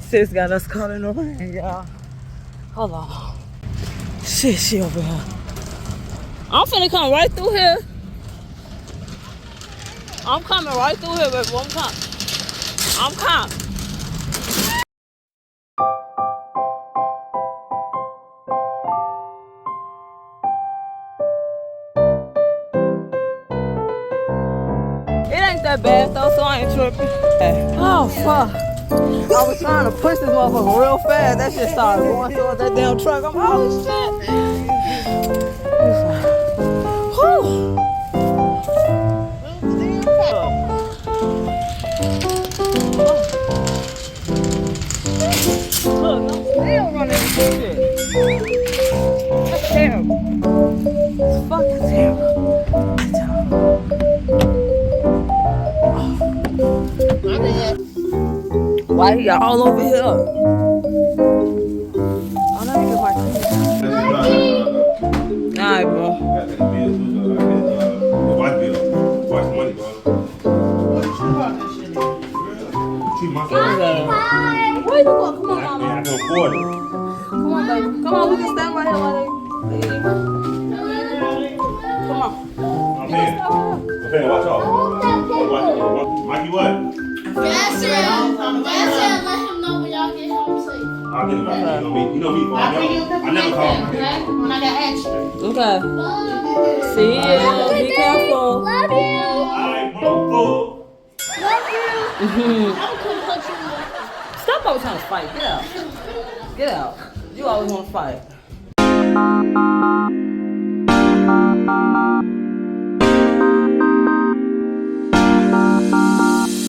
sis got us caught in the rain, y'all. Hold on. Shit, she over here. I'm finna come right through here. I'm coming right through here, baby. I'm coming. I'm coming. It ain't that bad though, so I ain't tripping. Oh fuck. I was trying to push this motherfucker real fast. That shit started going towards that damn truck. I'm oh shit. Whew. Look, I'm still running this shit. That's terrible. It's fucking terrible. Why y'all all over here? Oh, let me get my keys. Alright, bro. Where you going? Come on, mama. I can afford it. Come on, baby. Come on, we can stand right here while they come on. I'm here. Watch out. Mikey, what? That's it. Let him know when y'all get home safe. I'll get him back. You know me. I never call him. When I got extra. Okay. See ya. Be careful. Love you. Alright, bro. Love you. I'm gonna punch you. Stop always trying to fight. Get out. Get out. You always want to fight.